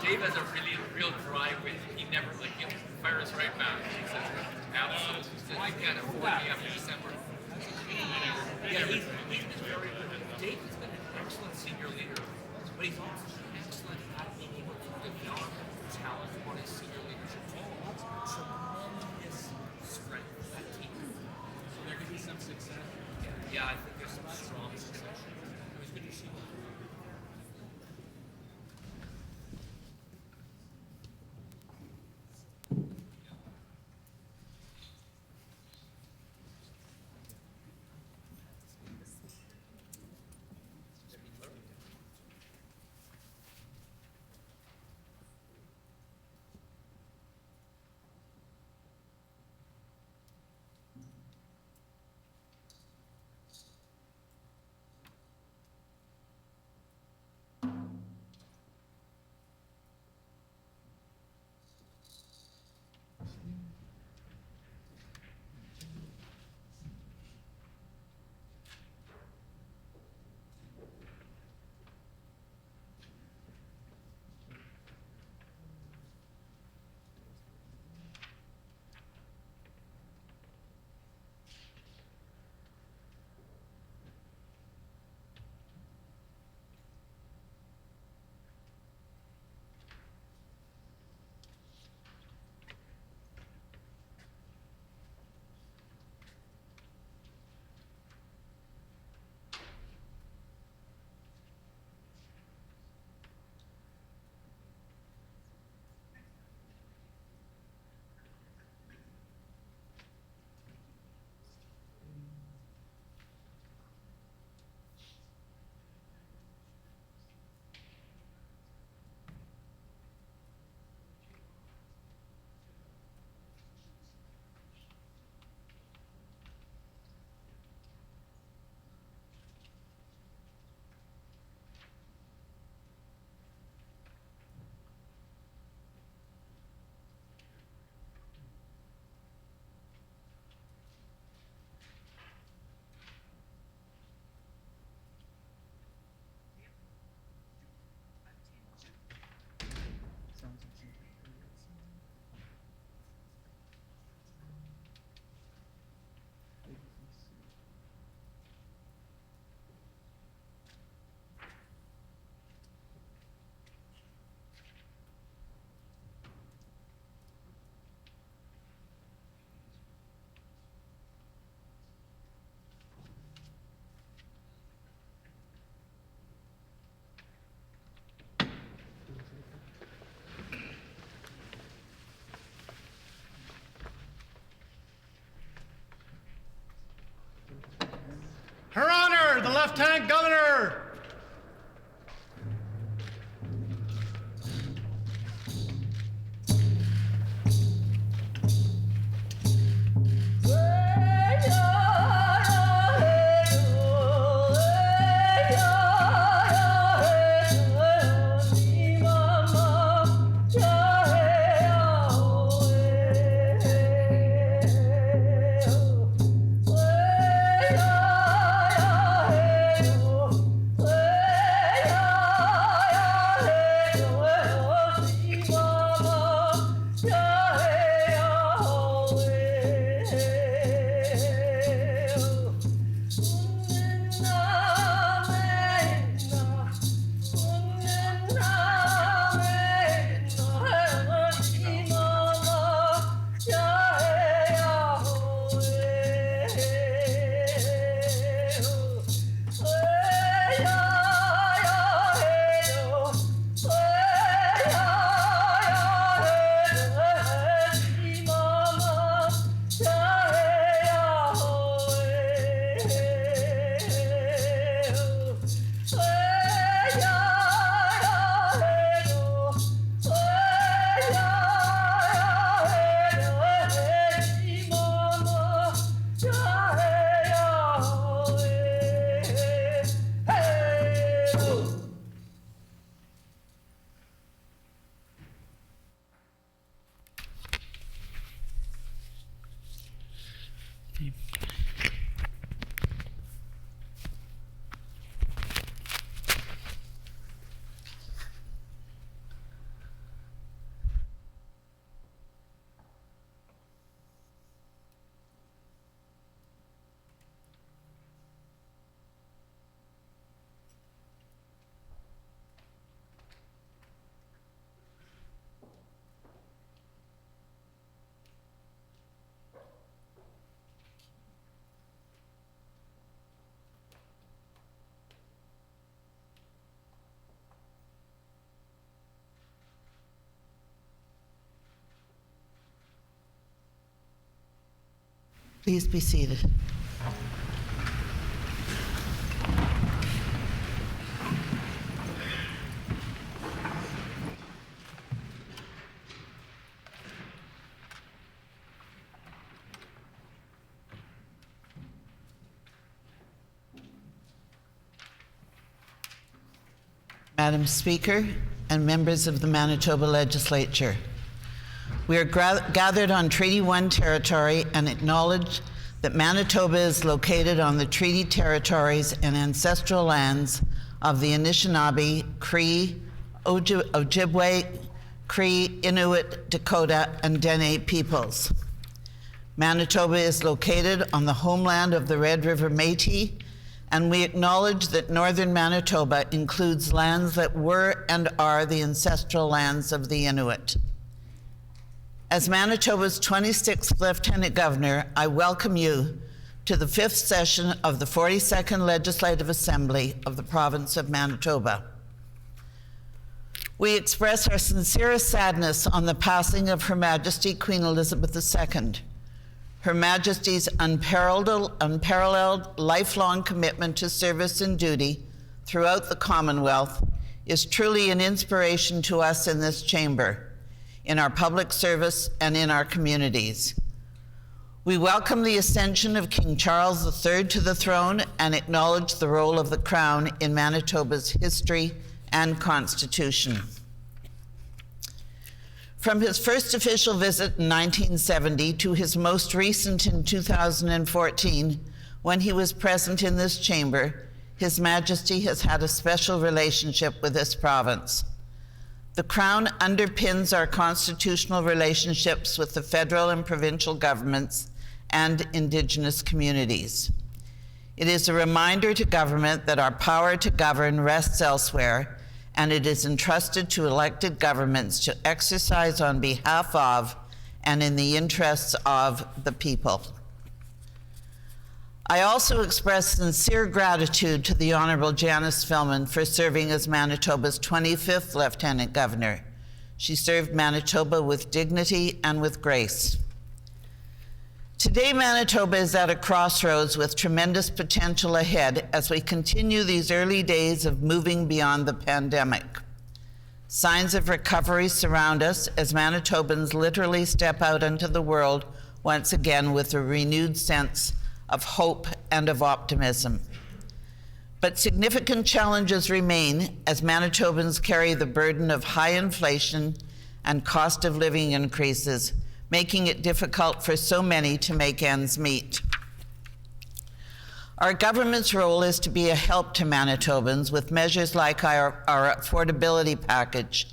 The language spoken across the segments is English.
Dave has a really real drive with he never like he'll fire us right back. He says absolutely. He says you can't afford me after December. Yeah, he's been very good. Dave's been an excellent senior leader, but he's also excellent at being able to develop talent on his senior leadership team. Tremendous strength of that team. So there could be some success. Yeah, I think there's some strong succession. It was good to see him. Her Honor, the Lieutenant Governor! Oh Please be seated. Madam Speaker and members of the Manitoba Legislature, we are gathered on Treaty 1 territory and acknowledge that Manitoba is located on the treaty territories and ancestral lands of the Anishinaabe, Cree, Ojibwe, Cree, Inuit, Dakota, and Dene peoples. Manitoba is located on the homeland of the Red River Métis, and we acknowledge that northern Manitoba includes lands that were and are the ancestral lands of the Inuit. As Manitoba's 26th Lieutenant Governor, I welcome you to the 5th session of the 42nd Legislative Assembly of the Province of Manitoba. We express our sincerest sadness on the passing of Her Majesty Queen Elizabeth II. Her Majesty's unparalleled lifelong commitment to service and duty throughout the Commonwealth is truly an inspiration to us in this chamber, in our public service, and in our communities. We welcome the ascension of King Charles III to the throne and acknowledge the role of the Crown in Manitoba's history and Constitution. From his first official visit in 1970 to his most recent in 2014, when he was present in this chamber, His Majesty has had a special relationship with this province. The Crown underpins our constitutional relationships with the federal and provincial governments and Indigenous communities. It is a reminder to government that our power to govern rests elsewhere, and it is entrusted to elected governments to exercise on behalf of and in the interests of the people. I also express sincere gratitude to the Honorable Janice Fillman for serving as Manitoba's 25th Lieutenant Governor. She served Manitoba with dignity and with grace. Today, Manitoba is at a crossroads with tremendous potential ahead as we continue these early days of moving beyond the pandemic. Signs of recovery surround us as Manitobans literally step out into the world once again with a renewed sense of hope and of optimism. But significant challenges remain as Manitobans carry the burden of high inflation and cost of living increases, making it difficult for so many to make ends meet. Our government's role is to be a help to Manitobans with measures like our affordability package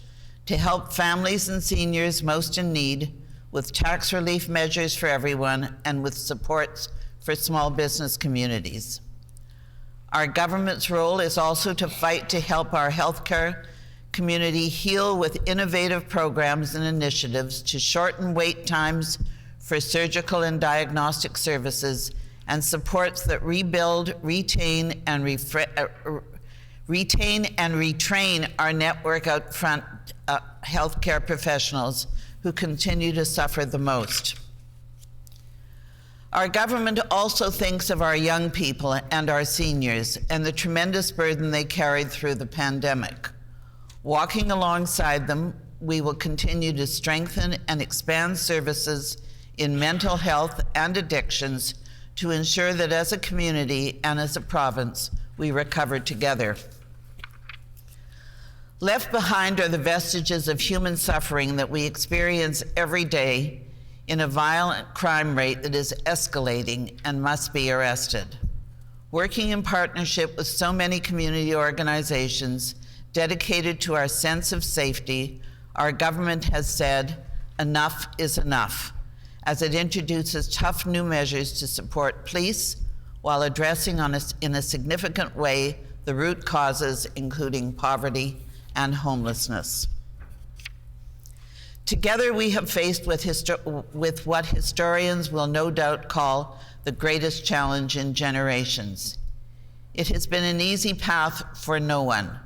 to help families and seniors most in need, with tax relief measures for everyone, and with supports for small business communities. Our government's role is also to fight to help our healthcare community heal with innovative programs and initiatives to shorten wait times for surgical and diagnostic services, and supports that rebuild, retain, and retrain our network out front healthcare professionals who continue to suffer the most. Our government also thinks of our young people and our seniors and the tremendous burden they carried through the pandemic. Walking alongside them, we will continue to strengthen and expand services in mental health and addictions to ensure that as a community and as a province, we recover together. Left behind are the vestiges of human suffering that we experience every day in a violent crime rate that is escalating and must be arrested. Working in partnership with so many community organizations dedicated to our sense of safety, our government has said, enough is enough, as it introduces tough new measures to support police while addressing in a significant way the root causes, including poverty and homelessness. Together, we have faced with what historians will no doubt call the greatest challenge in generations. It has been an easy path for no one,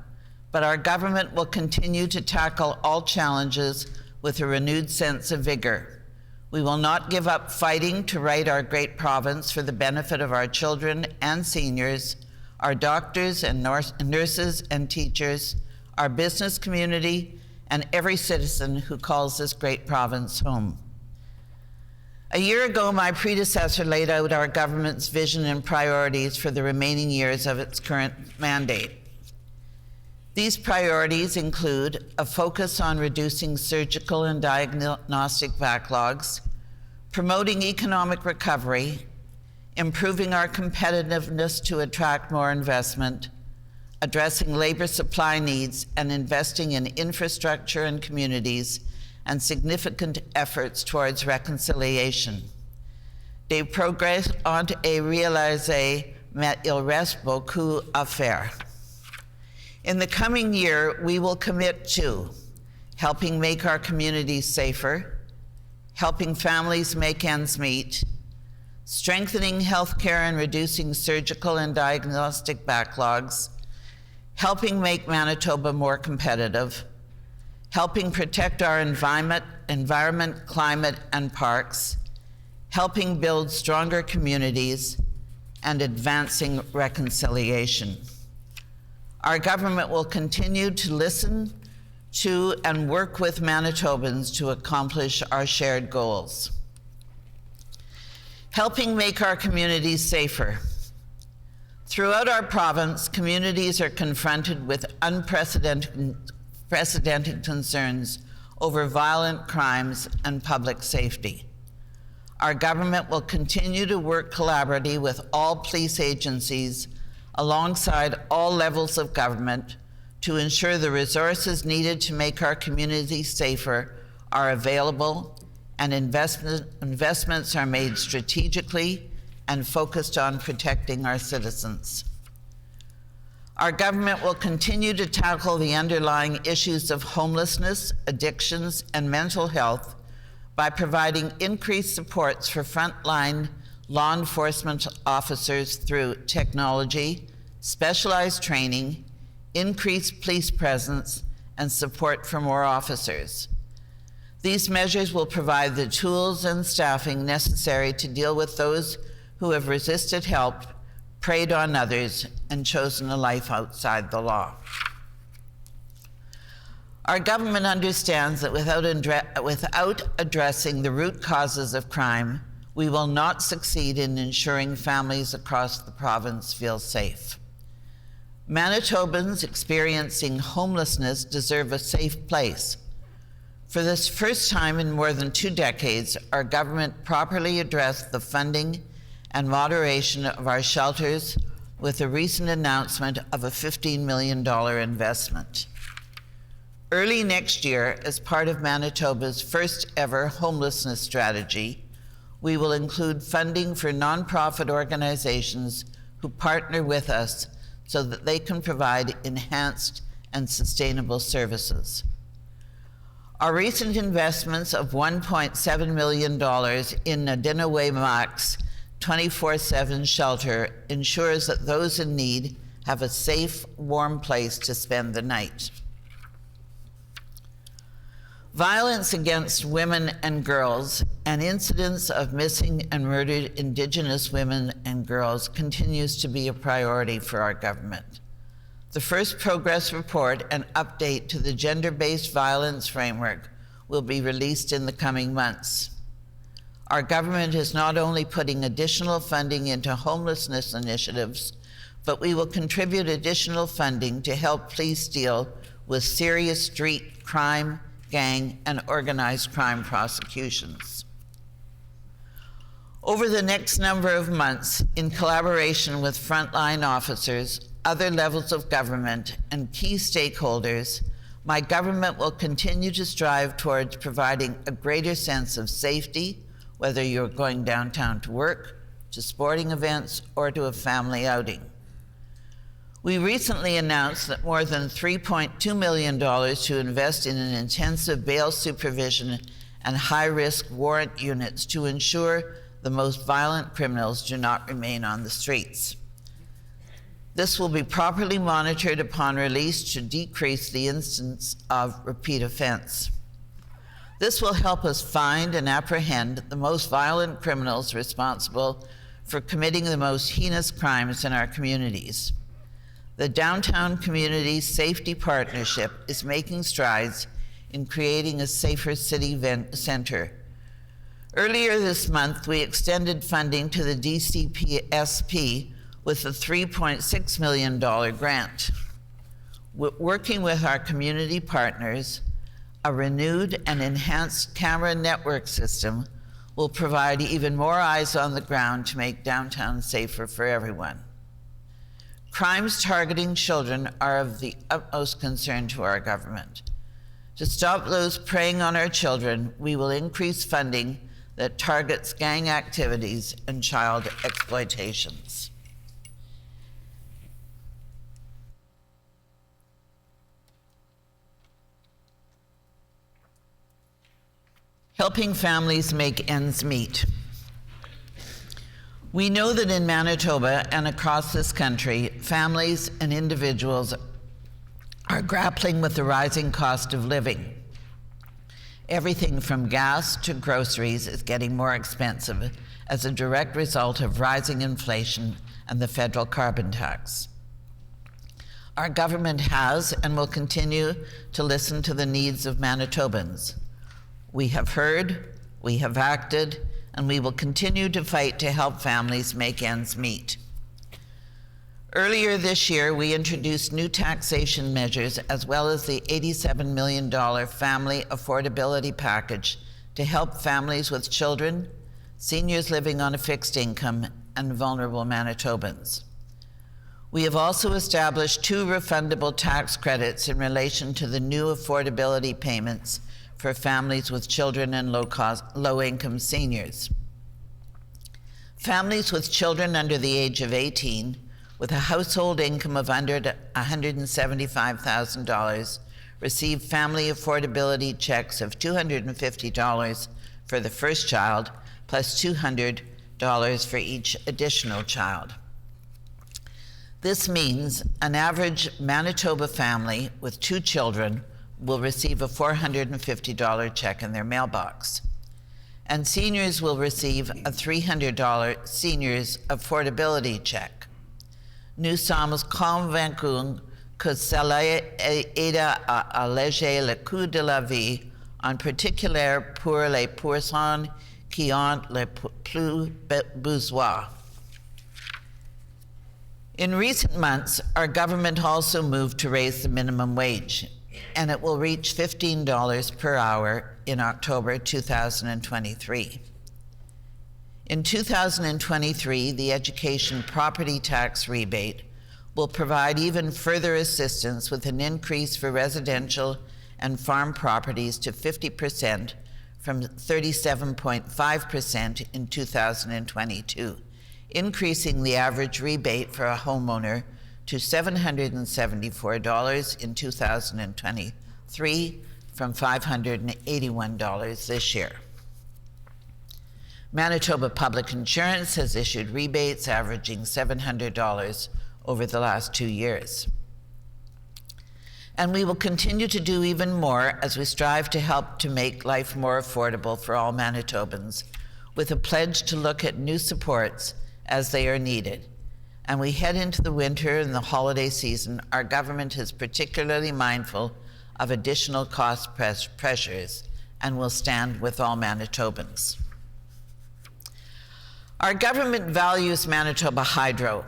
but our government will continue to tackle all challenges with a renewed sense of vigor. We will not give up fighting to right our great province for the benefit of our children and seniors, our doctors and nurses and teachers, our business community, and every citizen who calls this great province home. A year ago, my predecessor laid out our government's vision and priorities for the remaining years of its current mandate. These priorities include a focus on reducing surgical and diagnostic backlogs, promoting economic recovery, improving our competitiveness to attract more investment, addressing labor supply needs, and investing in infrastructure and communities, and significant efforts towards reconciliation. Des progrès ont été réalisés, mais il reste beaucoup à faire. In the coming year, we will commit to helping make our communities safer, helping families make ends meet, strengthening healthcare and reducing surgical and diagnostic backlogs, helping make Manitoba more competitive, helping protect our environment, climate, and parks, helping build stronger communities, and advancing reconciliation. Our government will continue to listen to and work with Manitobans to accomplish our shared goals. Helping make our communities safer. Throughout our province, communities are confronted with unprecedented concerns over violent crimes and public safety. Our government will continue to work collaboratively with all police agencies alongside all levels of government to ensure the resources needed to make our communities safer are available and investments are made strategically and focused on protecting our citizens. Our government will continue to tackle the underlying issues of homelessness, addictions, and mental health by providing increased supports for frontline law enforcement officers through technology, specialized training, increased police presence, and support for more officers. These measures will provide the tools and staffing necessary to deal with those who have resisted help, preyed on others, and chosen a life outside the law. Our government understands that without addressing the root causes of crime, we will not succeed in ensuring families across the province feel safe. Manitobans experiencing homelessness deserve a safe place. For the first time in more than 2 decades, our government properly addressed the funding and moderation of our shelters with a recent announcement of a $15 million investment. Early next year, as part of Manitoba's first ever homelessness strategy, we will include funding for nonprofit organizations who partner with us so that they can provide enhanced and sustainable services. Our recent investments of $1.7 million in Nadinaway Max 24/7 shelter ensures that those in need have a safe, warm place to spend the night. Violence against women and girls and incidents of missing and murdered Indigenous women and girls continues to be a priority for our government. The first progress report and update to the gender-based violence framework will be released in the coming months. Our government is not only putting additional funding into homelessness initiatives, but we will contribute additional funding to help police deal with serious street crime, gang, and organized crime prosecutions. Over the next number of months, in collaboration with frontline officers, other levels of government, and key stakeholders, my government will continue to strive towards providing a greater sense of safety, whether you're going downtown to work, to sporting events, or to a family outing. We recently announced that more than $3.2 million to invest in an intensive bail supervision and high-risk warrant units to ensure the most violent criminals do not remain on the streets. This will be properly monitored upon release to decrease the instance of repeat offense. This will help us find and apprehend the most violent criminals responsible for committing the most heinous crimes in our communities. The Downtown Community Safety Partnership is making strides in creating a safer city center. Earlier this month, we extended funding to the DCPSP with a $3.6 million grant. Working with our community partners, a renewed and enhanced camera network system will provide even more eyes on the ground to make downtown safer for everyone. Crimes targeting children are of the utmost concern to our government. To stop those preying on our children, we will increase funding that targets gang activities and child exploitations. Helping families make ends meet. We know that in Manitoba and across this country, families and individuals are grappling with the rising cost of living. Everything from gas to groceries is getting more expensive as a direct result of rising inflation and the federal carbon tax. Our government has and will continue to listen to the needs of Manitobans. We have heard, we have acted, and we will continue to fight to help families make ends meet. Earlier this year, we introduced new taxation measures as well as the $87 million family affordability package to help families with children, seniors living on a fixed income, and vulnerable Manitobans. We have also established 2 refundable tax credits in relation to the new affordability payments for families with children and low-income seniors. Families with children under the age of 18 with a household income of under $175,000 receive family affordability checks of $250 for the first child, plus $200 for each additional child. This means an average Manitoba family with 2 children will receive a $450 check in their mailbox. And seniors will receive a $300 seniors affordability check. Nous sommes convaincus que cela aide à alléger le coût de la vie, en particulier pour les personnes qui ont le plus besoin. In recent months, our government also moved to raise the minimum wage, and it will reach $15 per hour in October 2023. In 2023, the education property tax rebate will provide even further assistance with an increase for residential and farm properties to 50% from 37.5% in 2022, increasing the average rebate for a homeowner to $774 in 2023 from $581 this year. Manitoba Public Insurance has issued rebates averaging $700 over the last 2 years. And we will continue to do even more as we strive to help to make life more affordable for all Manitobans, with a pledge to look at new supports as they are needed. And we head into the winter and the holiday season, our government is particularly mindful of additional cost pressures and will stand with all Manitobans. Our government values Manitoba Hydro,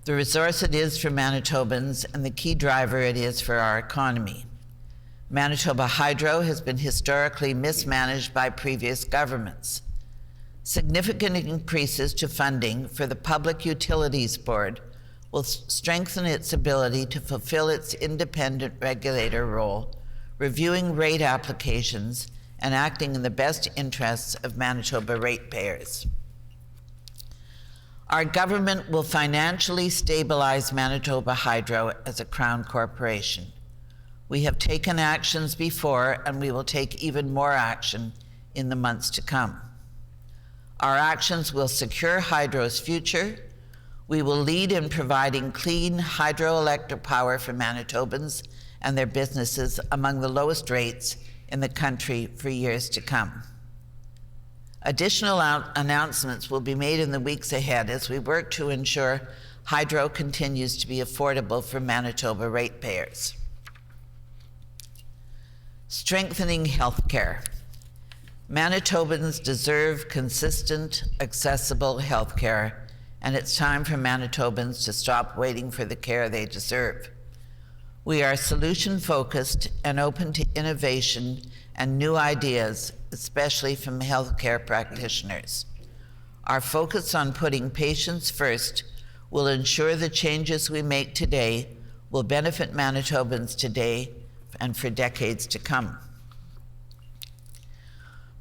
the resource it is for Manitobans and the key driver it is for our economy. Manitoba Hydro has been historically mismanaged by previous governments. Significant increases to funding for the Public Utilities Board will strengthen its ability to fulfill its independent regulator role, reviewing rate applications and acting in the best interests of Manitoba ratepayers. Our government will financially stabilize Manitoba Hydro as a Crown corporation. We have taken actions before, and we will take even more action in the months to come. Our actions will secure Hydro's future. We will lead in providing clean hydroelectric power for Manitobans and their businesses among the lowest rates in the country for years to come. Additional announcements will be made in the weeks ahead as we work to ensure hydro continues to be affordable for Manitoba ratepayers. Strengthening healthcare. Manitobans deserve consistent, accessible healthcare, and it's time for Manitobans to stop waiting for the care they deserve. We are solution-focused and open to innovation and new ideas, especially from healthcare practitioners. Our focus on putting patients first will ensure the changes we make today will benefit Manitobans today and for decades to come.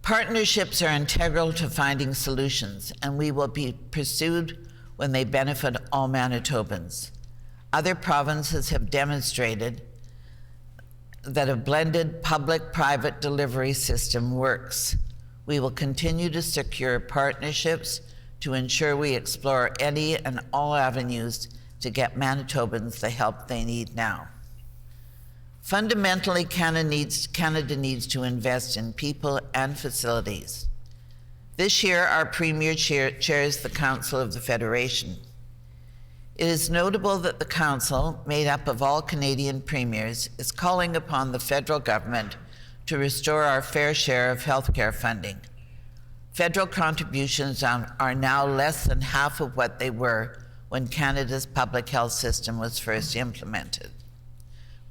Partnerships are integral to finding solutions, and we will be pursued when they benefit all Manitobans. Other provinces have demonstrated that a blended public-private delivery system works. We will continue to secure partnerships to ensure we explore any and all avenues to get Manitobans the help they need now. Fundamentally, Canada needs to invest in people and facilities. This year, our Premier chairs the Council of the Federation. It is notable that the Council, made up of all Canadian premiers, is calling upon the federal government to restore our fair share of healthcare funding. Federal contributions are now less than half of what they were when Canada's public health system was first implemented.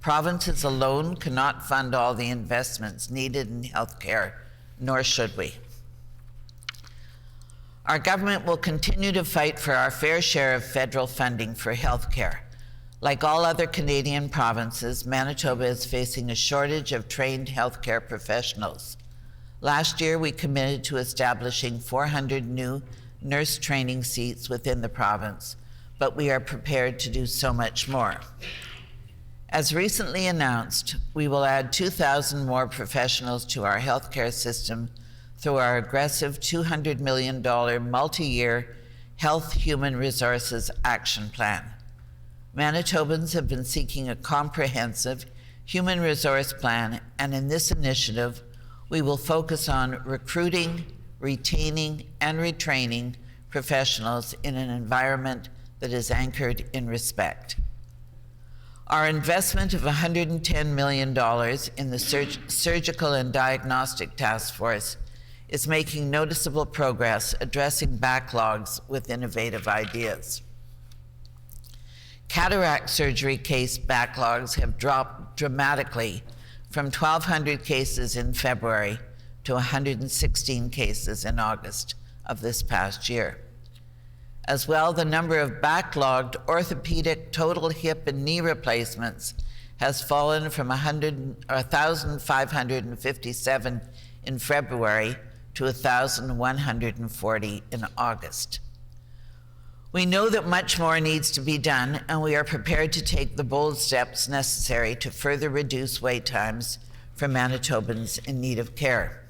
Provinces alone cannot fund all the investments needed in healthcare, nor should we. Our government will continue to fight for our fair share of federal funding for healthcare. Like all other Canadian provinces, Manitoba is facing a shortage of trained healthcare professionals. Last year, we committed to establishing 400 new nurse training seats within the province, but we are prepared to do so much more. As recently announced, we will add 2,000 more professionals to our healthcare system through our aggressive $200 million multi-year Health Human Resources Action Plan. Manitobans have been seeking a comprehensive human resource plan, and in this initiative, we will focus on recruiting, retaining, and retraining professionals in an environment that is anchored in respect. Our investment of $110 million in the Surgical and Diagnostic Task Force is making noticeable progress addressing backlogs with innovative ideas. Cataract surgery case backlogs have dropped dramatically from 1,200 cases in February to 116 cases in August of this past year. As well, the number of backlogged orthopedic total hip and knee replacements has fallen from 1,557 in February to 1,140 in August. We know that much more needs to be done, and we are prepared to take the bold steps necessary to further reduce wait times for Manitobans in need of care.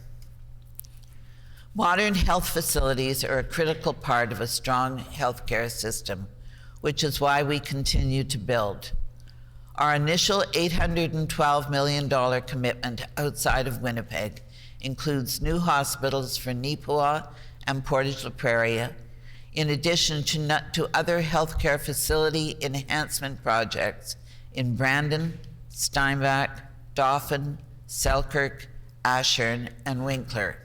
Modern health facilities are a critical part of a strong healthcare system, which is why we continue to build. Our initial $812 million commitment outside of Winnipeg includes new hospitals for Neepawa and Portage la Prairie, in addition to other healthcare facility enhancement projects in Brandon, Steinbach, Dauphin, Selkirk, Aschern, and Winkler.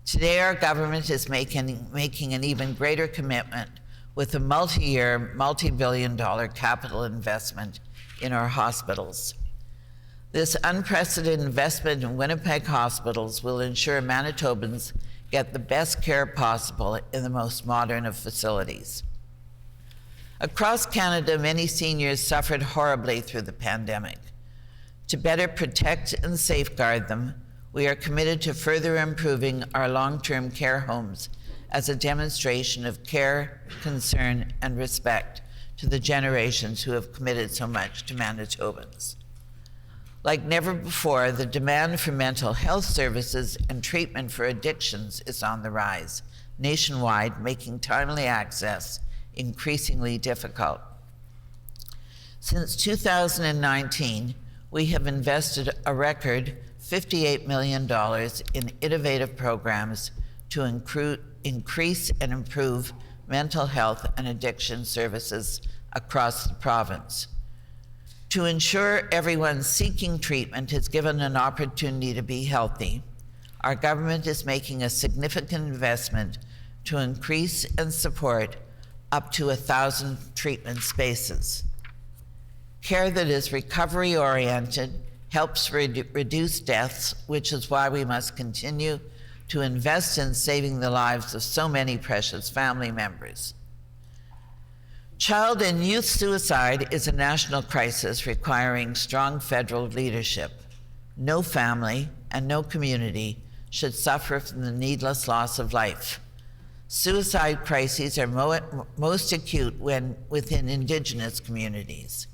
Today, our government is making an even greater commitment with a multi-year, multi-billion-dollar capital investment in our hospitals. This unprecedented investment in Winnipeg hospitals will ensure Manitobans get the best care possible in the most modern of facilities. Across Canada, many seniors suffered horribly through the pandemic. To better protect and safeguard them, we are committed to further improving our long-term care homes as a demonstration of care, concern, and respect to the generations who have committed so much to Manitobans. Like never before, the demand for mental health services and treatment for addictions is on the rise nationwide, making timely access increasingly difficult. Since 2019, we have invested a record $58 million in innovative programs to increase and improve mental health and addiction services across the province. To ensure everyone seeking treatment is given an opportunity to be healthy, our government is making a significant investment to increase and support up to 1,000 treatment spaces. Care that is recovery-oriented helps reduce deaths, which is why we must continue to invest in saving the lives of so many precious family members. Child and youth suicide is a national crisis requiring strong federal leadership. No family and no community should suffer from the needless loss of life. Suicide crises are most acute when within Indigenous communities.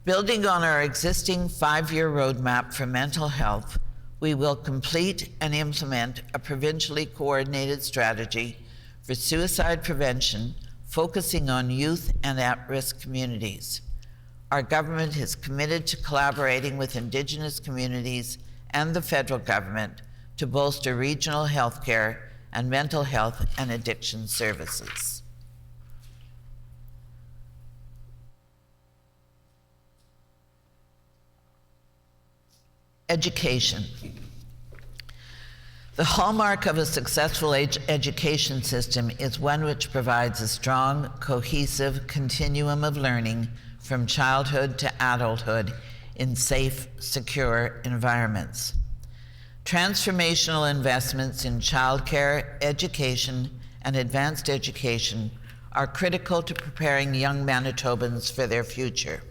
Building on our existing 5-year roadmap for mental health, we will complete and implement a provincially coordinated strategy for suicide prevention, focusing on youth and at-risk communities. Our government is committed to collaborating with Indigenous communities and the federal government to bolster regional healthcare and mental health and addiction services. Education. The hallmark of a successful education system is one which provides a strong, cohesive continuum of learning from childhood to adulthood in safe, secure environments. Transformational investments in childcare, education, and advanced education are critical to preparing young Manitobans for their future.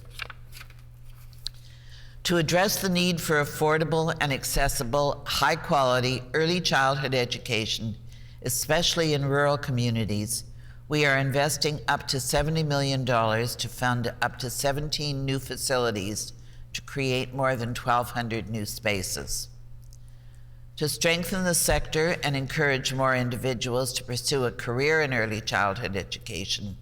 To address the need for affordable and accessible, high-quality early childhood education, especially in rural communities, we are investing up to $70 million to fund up to 17 new facilities to create more than 1,200 new spaces. To strengthen the sector and encourage more individuals to pursue a career in early childhood education,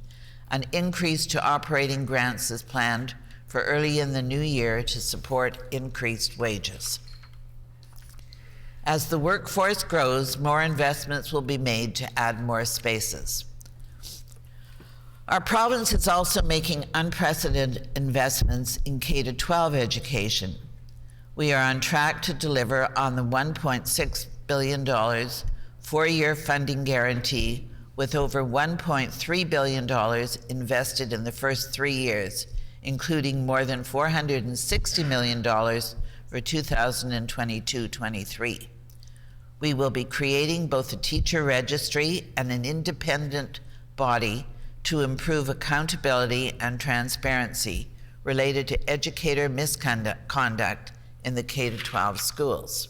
an increase to operating grants is planned for early in the new year to support increased wages. As the workforce grows, more investments will be made to add more spaces. Our province is also making unprecedented investments in K-12 education. We are on track to deliver on the $1.6 billion 4-year funding guarantee, with over $1.3 billion invested in the first 3 years, including more than $460 million for 2022-23. We will be creating both a teacher registry and an independent body to improve accountability and transparency related to educator misconduct in the K-12 schools.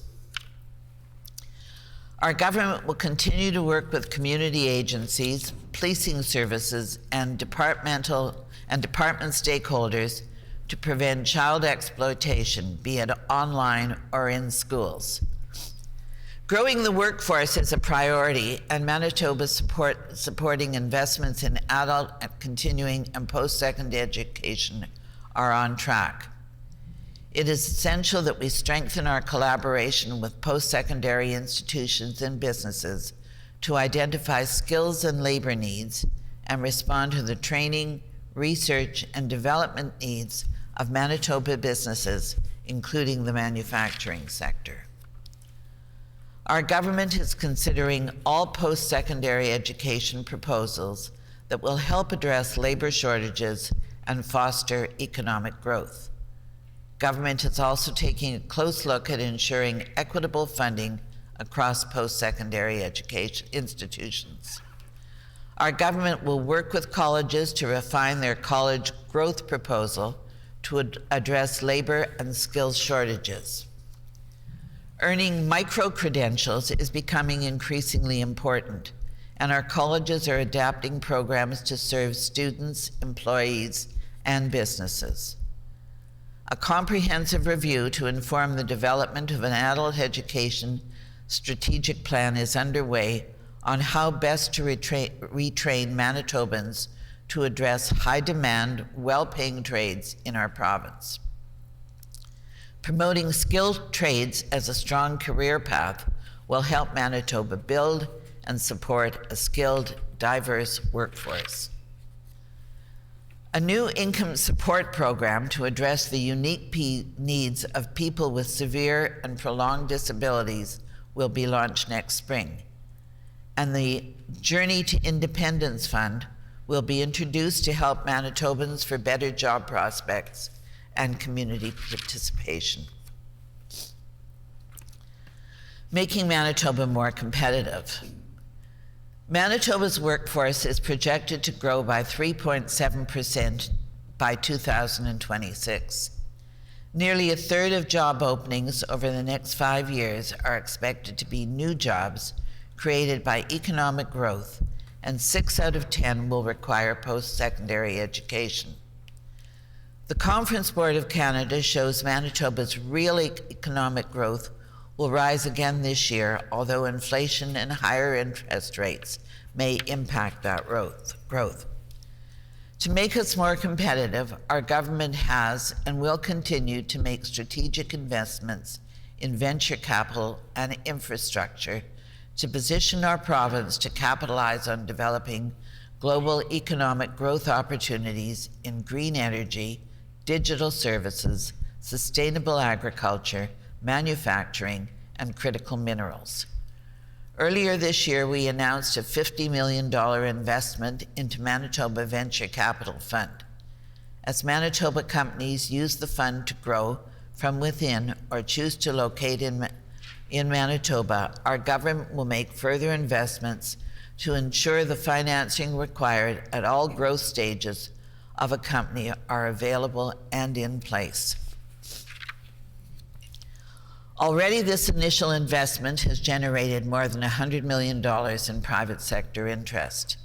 Our government will continue to work with community agencies, policing services, and department stakeholders to prevent child exploitation, be it online or in schools. Growing the workforce is a priority, and Manitoba supporting investments in adult, continuing, and post-secondary education are on track. It is essential that we strengthen our collaboration with post-secondary institutions and businesses to identify skills and labor needs and respond to the training, research, and development needs of Manitoba businesses, including the manufacturing sector. Our government is considering all post-secondary education proposals that will help address labor shortages and foster economic growth. Government is also taking a close look at ensuring equitable funding across post-secondary education institutions. Our government will work with colleges to refine their college growth proposal to address labor and skills shortages. Earning micro-credentials is becoming increasingly important, and our colleges are adapting programs to serve students, employees, and businesses. A comprehensive review to inform the development of an adult education strategic plan is underway on how best to retrain Manitobans to address high-demand, well-paying trades in our province. Promoting skilled trades as a strong career path will help Manitoba build and support a skilled, diverse workforce. A new income support program to address the unique needs of people with severe and prolonged disabilities will be launched next spring. And the Journey to Independence Fund will be introduced to help Manitobans for better job prospects and community participation. Making Manitoba more competitive. Manitoba's workforce is projected to grow by 3.7% by 2026. Nearly a third of job openings over the next 5 years are expected to be new jobs created by economic growth, and 6 out of 10 will require post-secondary education. The Conference Board of Canada shows Manitoba's real economic growth will rise again this year, although inflation and higher interest rates may impact that growth. To make us more competitive, our government has and will continue to make strategic investments in venture capital and infrastructure to position our province to capitalize on developing global economic growth opportunities in green energy, digital services, sustainable agriculture, manufacturing, and critical minerals. Earlier this year, we announced a $50 million investment into Manitoba Venture Capital Fund. As Manitoba companies use the fund to grow from within or choose to locate in Manitoba, our government will make further investments to ensure the financing required at all growth stages of a company are available and in place. Already, this initial investment has generated more than $100 million in private sector interest.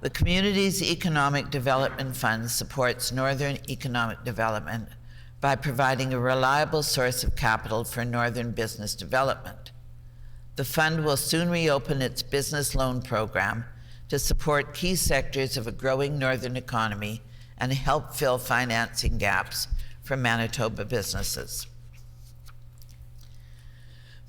The Community's Economic Development Fund supports Northern economic development by providing a reliable source of capital for Northern business development. The fund will soon reopen its business loan program to support key sectors of a growing Northern economy and help fill financing gaps for Manitoba businesses.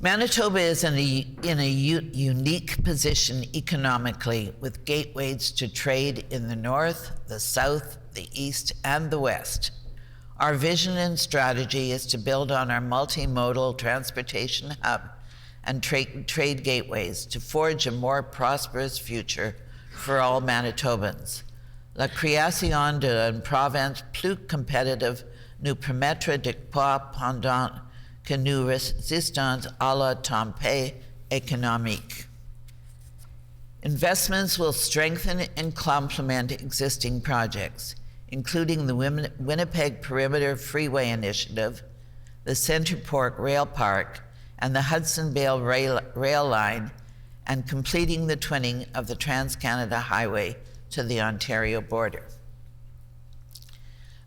Manitoba is in a unique position economically, with gateways to trade in the north, the south, the east, and the west. Our vision and strategy is to build on our multimodal transportation hub and trade gateways to forge a more prosperous future for all Manitobans. La création d'une province plus compétitive nous permettra de pas pendant que nous résistons à la tempête économique. Investments will strengthen and complement existing projects, including the Winnipeg Perimeter Freeway Initiative, the Centre Port Rail Park, and the Hudson Bay Rail Line, and completing the twinning of the Trans-Canada Highway to the Ontario border.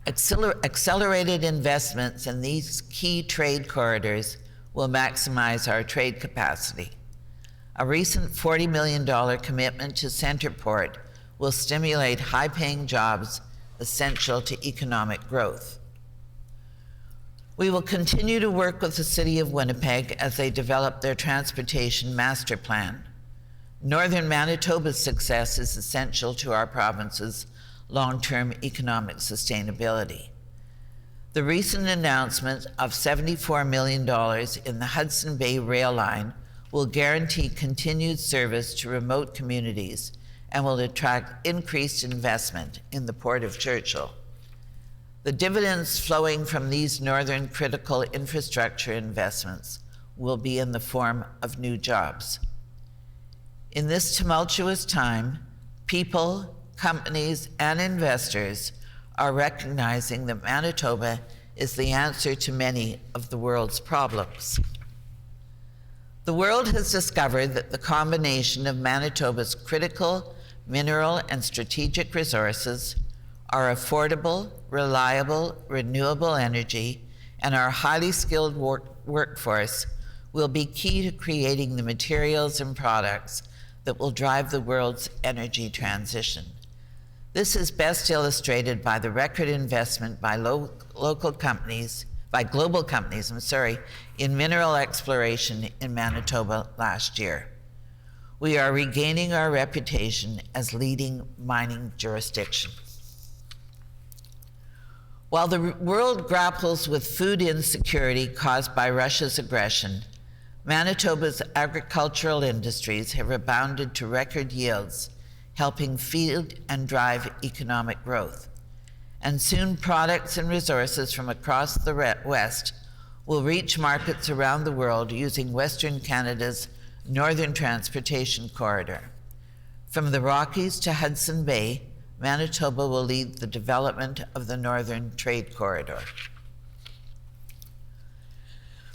Accelerated investments in these key trade corridors will maximize our trade capacity. A recent $40 million commitment to Centerport will stimulate high-paying jobs essential to economic growth. We will continue to work with the City of Winnipeg as they develop their transportation master plan. Northern Manitoba's success is essential to our province's long-term economic sustainability. The recent announcement of $74 million in the Hudson Bay Rail Line will guarantee continued service to remote communities and will attract increased investment in the Port of Churchill. The dividends flowing from these northern critical infrastructure investments will be in the form of new jobs. In this tumultuous time, people, companies, and investors are recognizing that Manitoba is the answer to many of the world's problems. The world has discovered that the combination of Manitoba's critical mineral and strategic resources, our affordable, reliable, renewable energy, and our highly skilled workforce will be key to creating the materials and products that will drive the world's energy transition. This is best illustrated by the record investment by local companies by global companies, in mineral exploration in Manitoba last year. We are regaining our reputation as leading mining jurisdiction. While the world grapples with food insecurity caused by Russia's aggression, Manitoba's agricultural industries have rebounded to record yields, helping feed and drive economic growth. And soon products and resources from across the West will reach markets around the world using Western Canada's Northern Transportation Corridor. From the Rockies to Hudson Bay, Manitoba will lead the development of the Northern Trade Corridor.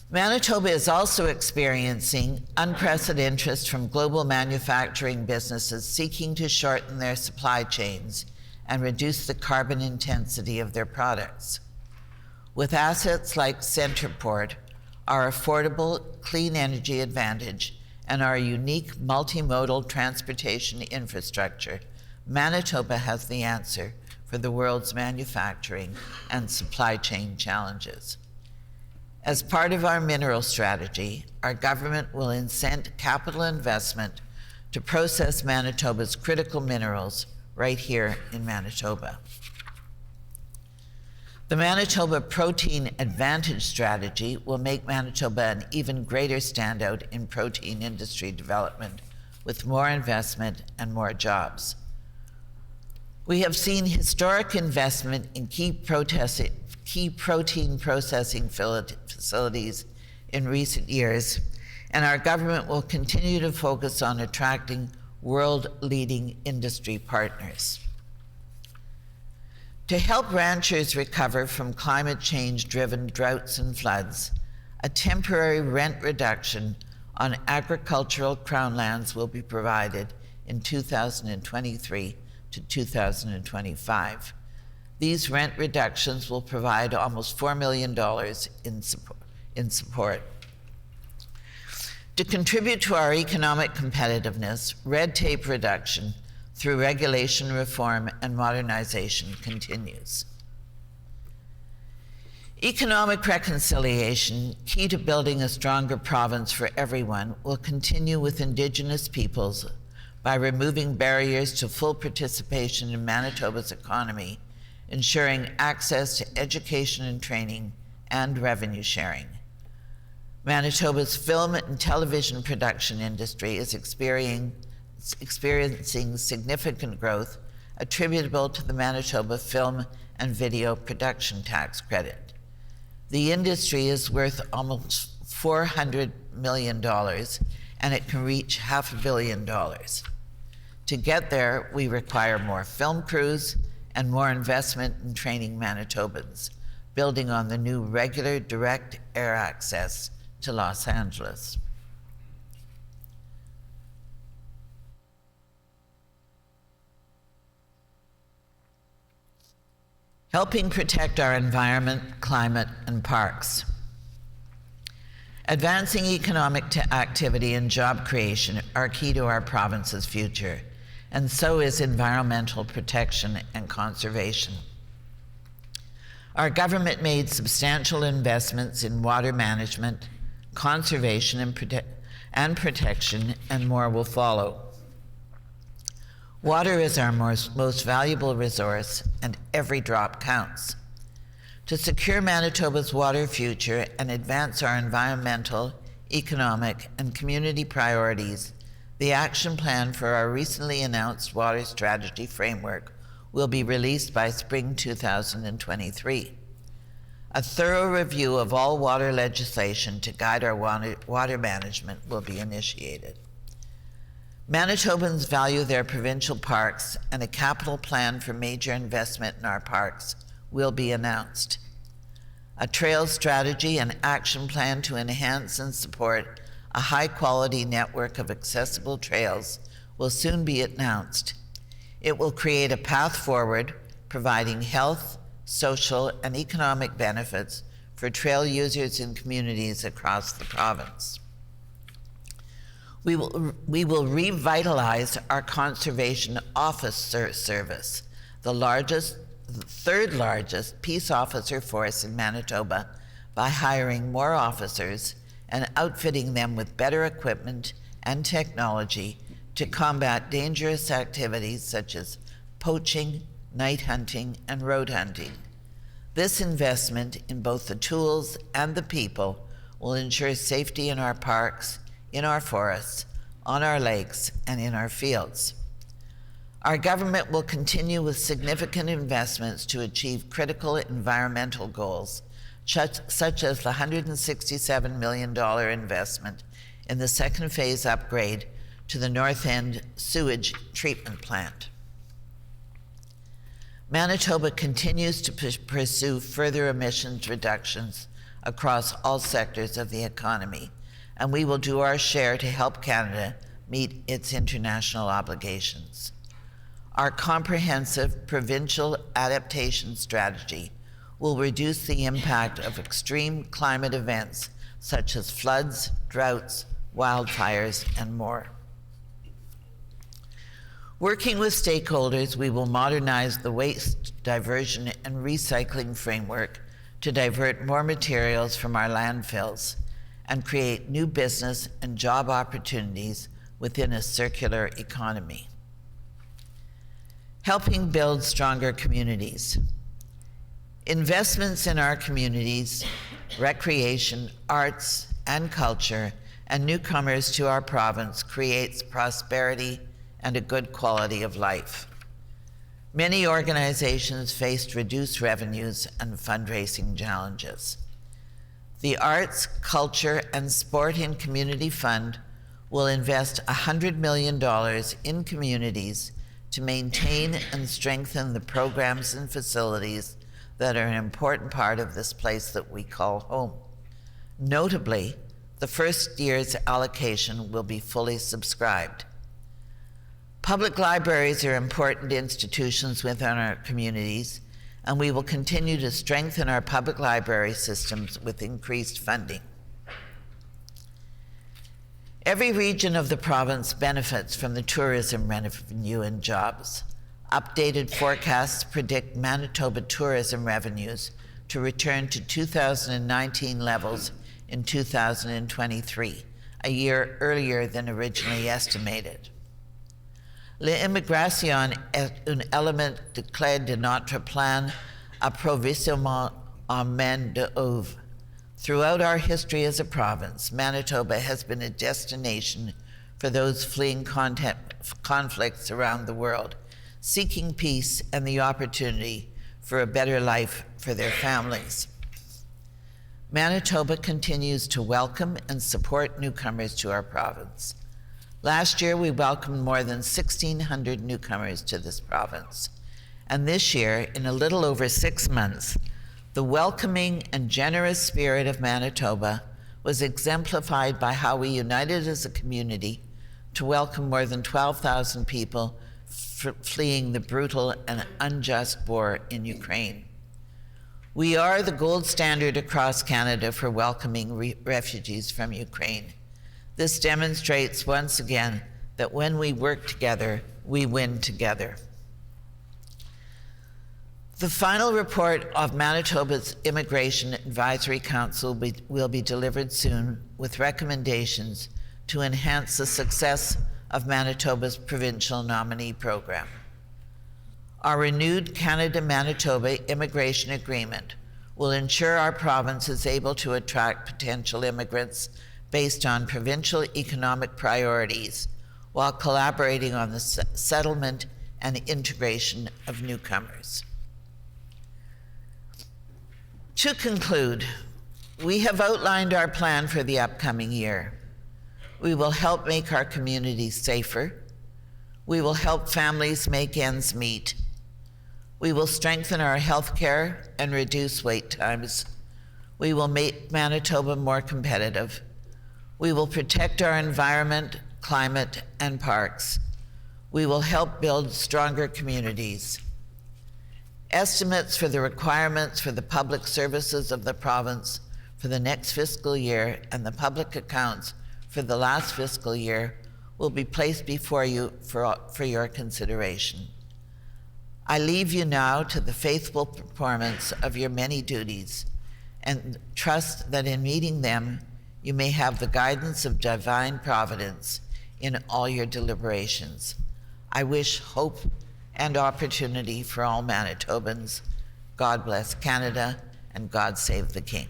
Manitoba is also experiencing unprecedented interest from global manufacturing businesses seeking to shorten their supply chains and reduce the carbon intensity of their products. With assets like Centerport, our affordable clean energy advantage, and our unique multimodal transportation infrastructure, Manitoba has the answer for the world's manufacturing and supply chain challenges. As part of our mineral strategy, our government will incent capital investment to process Manitoba's critical minerals right here in Manitoba. The Manitoba Protein Advantage strategy will make Manitoba an even greater standout in protein industry development, with more investment and more jobs. We have seen historic investment in key protein processing facilities in recent years, and our government will continue to focus on attracting world-leading industry partners. To help ranchers recover from climate change-driven droughts and floods, a temporary rent reduction on agricultural crown lands will be provided in 2023 to 2025. These rent reductions will provide almost $4 million in support. To contribute to our economic competitiveness, red tape reduction through regulation reform and modernization continues. Economic reconciliation, key to building a stronger province for everyone, will continue with Indigenous peoples by removing barriers to full participation in Manitoba's economy, ensuring access to education and training, and revenue sharing. Manitoba's film and television production industry is experiencing significant growth attributable to the Manitoba Film and Video Production Tax Credit. The industry is worth almost $400 million, and it can reach $500 million. To get there, we require more film crews and more investment in training Manitobans, building on the new regular direct air access to Los Angeles. Helping protect our environment, climate, and parks. Advancing economic activity and job creation are key to our province's future, and so is environmental protection and conservation. Our government made substantial investments in water management, conservation, and protection, and more will follow. Water is our most valuable resource, and every drop counts. To secure Manitoba's water future and advance our environmental, economic, and community priorities, the action plan for our recently announced water strategy framework will be released by spring 2023. A thorough review of all water legislation to guide our water management will be initiated. Manitobans value their provincial parks, and a capital plan for major investment in our parks will be announced. A trail strategy and action plan to enhance and support a high-quality network of accessible trails will soon be announced. It will create a path forward, providing health, social, and economic benefits for trail users and communities across the province. We will revitalize our conservation office service, the third largest peace officer force in Manitoba, by hiring more officers and outfitting them with better equipment and technology to combat dangerous activities such as poaching, night hunting, and road hunting. This investment in both the tools and the people will ensure safety in our parks, in our forests, on our lakes, and in our fields. Our government will continue with significant investments to achieve critical environmental goals, such as the $167 million investment in the second phase upgrade to the North End sewage treatment plant. Manitoba continues to pursue further emissions reductions across all sectors of the economy, and we will do our share to help Canada meet its international obligations. Our comprehensive provincial adaptation strategy will reduce the impact of extreme climate events such as floods, droughts, wildfires, and more. Working with stakeholders, we will modernize the waste diversion and recycling framework to divert more materials from our landfills and create new business and job opportunities within a circular economy. Helping build stronger communities. Investments in our communities, recreation, arts, and culture, and newcomers to our province creates prosperity and a good quality of life. Many organizations faced reduced revenues and fundraising challenges. The Arts, Culture, and Sport in Community Fund will invest $100 million in communities to maintain and strengthen the programs and facilities that are an important part of this place that we call home. Notably, the first year's allocation will be fully subscribed. Public libraries are important institutions within our communities, and we will continue to strengthen our public library systems with increased funding. Every region of the province benefits from the tourism revenue and jobs. Updated forecasts predict Manitoba tourism revenues to return to 2019 levels in 2023, a year earlier than originally estimated. L'immigration est un élément de clé de notre plan d'approvisionnement en main d'œuvre. Throughout our history as a province, Manitoba has been a destination for those fleeing conflicts around the world, seeking peace and the opportunity for a better life for their families. Manitoba continues to welcome and support newcomers to our province. Last year, we welcomed more than 1,600 newcomers to this province. And this year, in a little over 6 months, the welcoming and generous spirit of Manitoba was exemplified by how we united as a community to welcome more than 12,000 people fleeing the brutal and unjust war in Ukraine. We are the gold standard across Canada for welcoming refugees from Ukraine. This demonstrates once again that when we work together, we win together. The final report of Manitoba's Immigration Advisory Council will be delivered soon with recommendations to enhance the success of Manitoba's provincial nominee program. Our renewed Canada-Manitoba immigration agreement will ensure our province is able to attract potential immigrants based on provincial economic priorities while collaborating on the settlement and integration of newcomers. To conclude, we have outlined our plan for the upcoming year. We will help make our communities safer. We will help families make ends meet. We will strengthen our healthcare and reduce wait times. We will make Manitoba more competitive. We will protect our environment, climate, and parks. We will help build stronger communities. Estimates for the requirements for the public services of the province for the next fiscal year and the public accounts for the last fiscal year will be placed before you for your consideration. I leave you now to the faithful performance of your many duties and trust that in meeting them, you may have the guidance of divine providence in all your deliberations. I wish hope and opportunity for all Manitobans. God bless Canada, and God save the King.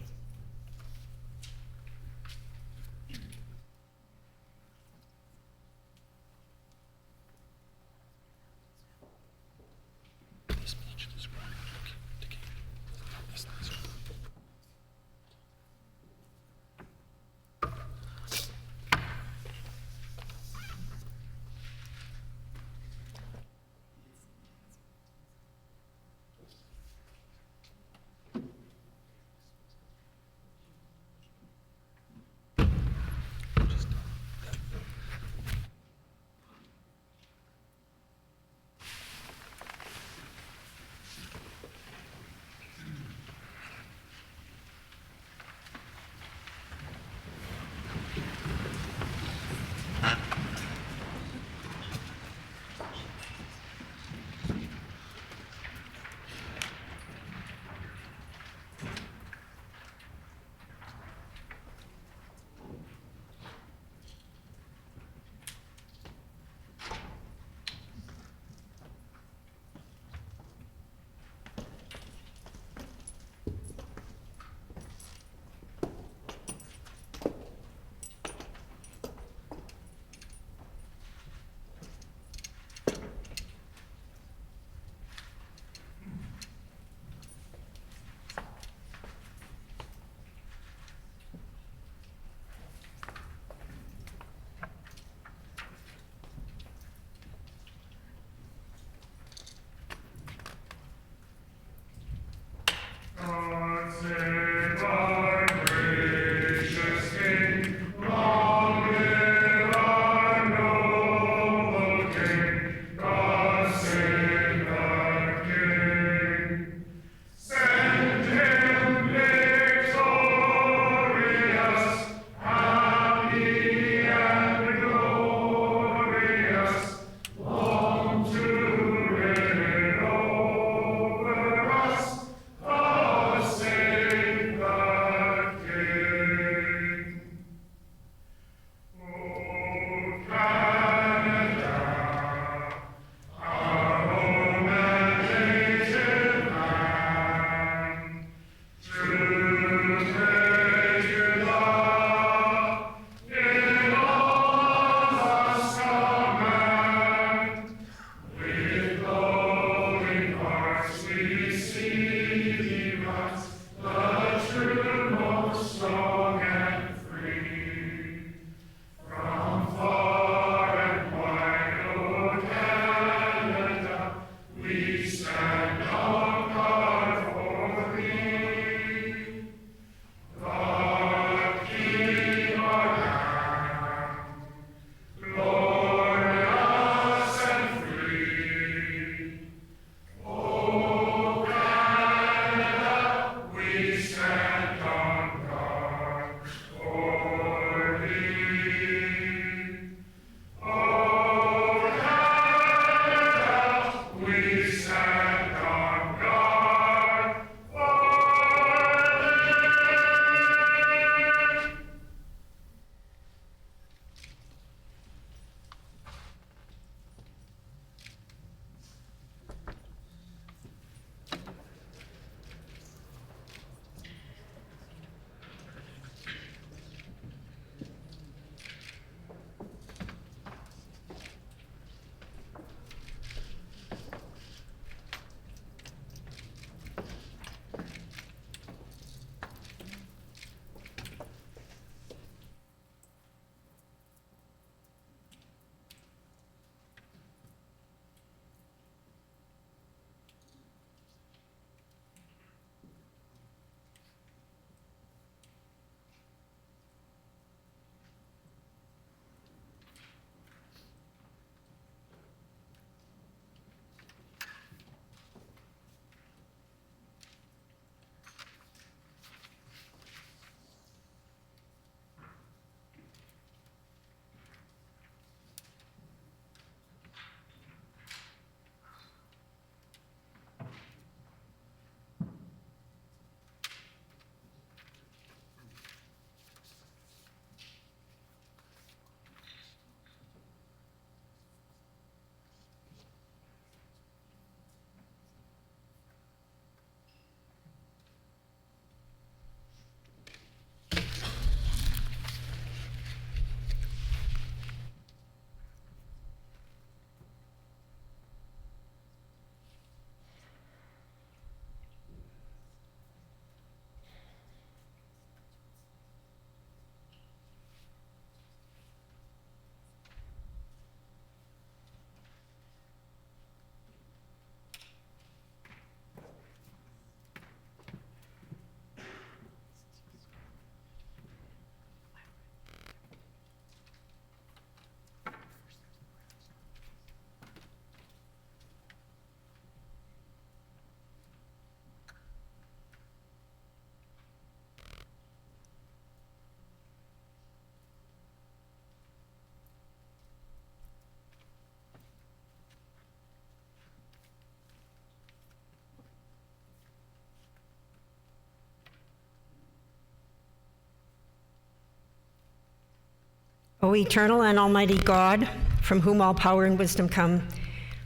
O eternal and almighty God, from whom all power and wisdom come,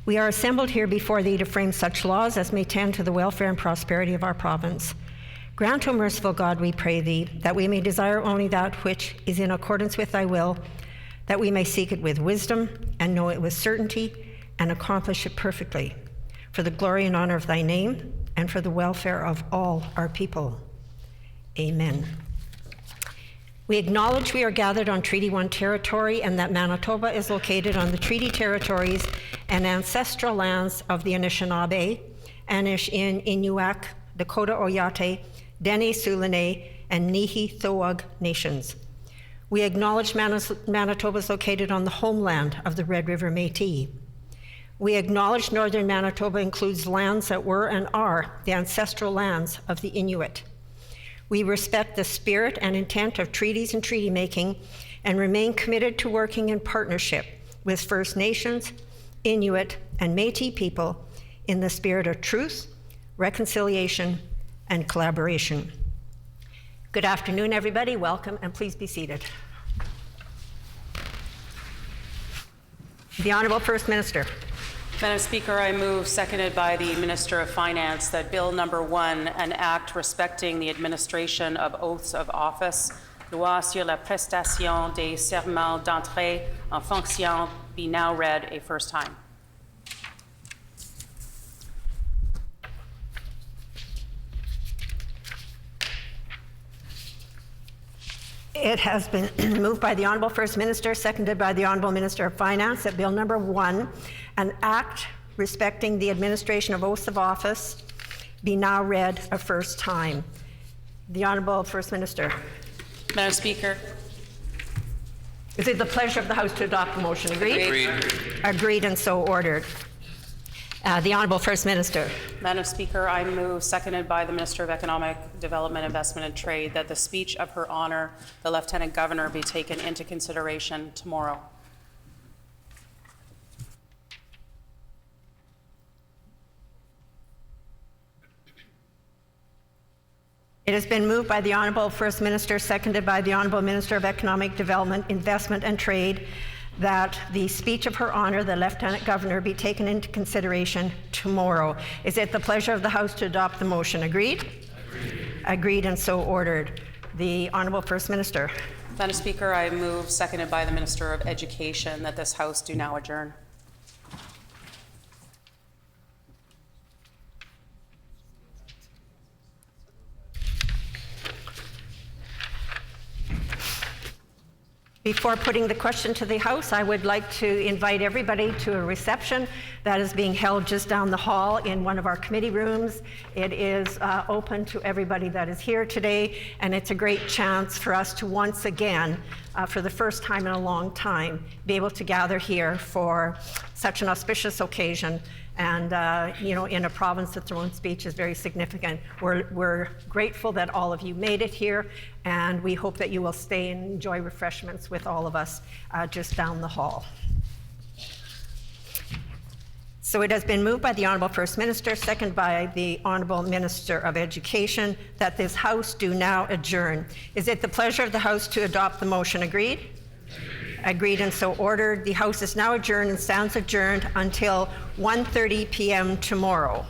we are assembled here before thee to frame such laws as may tend to the welfare and prosperity of our province. Grant, O merciful God, we pray thee, that we may desire only that which is in accordance with thy will, that we may seek it with wisdom and know it with certainty and accomplish it perfectly, for the glory and honor of thy name and for the welfare of all our people. Amen. We acknowledge we are gathered on Treaty 1 territory and that Manitoba is located on the treaty territories and ancestral lands of the Anishinaabe, Anishin, Inuak, Dakota Oyate, Dene Sulene, and Nihi-Thowug nations. We acknowledge Manitoba is located on the homeland of the Red River Métis. We acknowledge northern Manitoba includes lands that were and are the ancestral lands of the Inuit. We respect the spirit and intent of treaties and treaty making and remain committed to working in partnership with First Nations, Inuit, and Métis people in the spirit of truth, reconciliation, and collaboration. Good afternoon, everybody. Welcome, and please be seated. The Honourable First Minister. Madam Speaker, I move, seconded by the Minister of Finance, that Bill Number 1, an act respecting the administration of oaths of office, loi sur la prestation des serments d'entrée en fonction, be now read a first time. It has been moved by the Honourable First Minister, seconded by the Honourable Minister of Finance, that Bill Number 1, an act respecting the administration of oaths of office, be now read a first time. The Honourable First Minister. Madam Speaker. Is it the pleasure of the House to adopt the motion? Agreed? Agreed. Agreed, and so ordered. The Honourable First Minister. Madam Speaker, I move, seconded by the Minister of Economic Development, Investment and Trade, that the speech of Her Honour, the Lieutenant Governor, be taken into consideration tomorrow. It has been moved by the Honourable First Minister, seconded by the Honourable Minister of Economic Development, Investment and Trade, that the speech of Her Honour, the Lieutenant Governor, be taken into consideration tomorrow. Is it the pleasure of the House to adopt the motion? Agreed? Agreed. Agreed, and so ordered. The Honourable First Minister. Madam Speaker, I move, seconded by the Minister of Education, that this House do now adjourn. Before putting the question to the House, I would like to invite everybody to a reception that is being held just down the hall in one of our committee rooms. It is open to everybody that is here today, and it's a great chance for us to once again, for the first time in a long time, be able to gather here for such an auspicious occasion. And, in a province, the throne speech is very significant. We're grateful that all of you made it here, and we hope that you will stay and enjoy refreshments with all of us just down the hall. So it has been moved by the Honourable First Minister, seconded by the Honourable Minister of Education, that this House do now adjourn. Is it the pleasure of the House to adopt the motion? Agreed? Agreed, and so ordered. The House is now adjourned and stands adjourned until 1:30 p.m. tomorrow.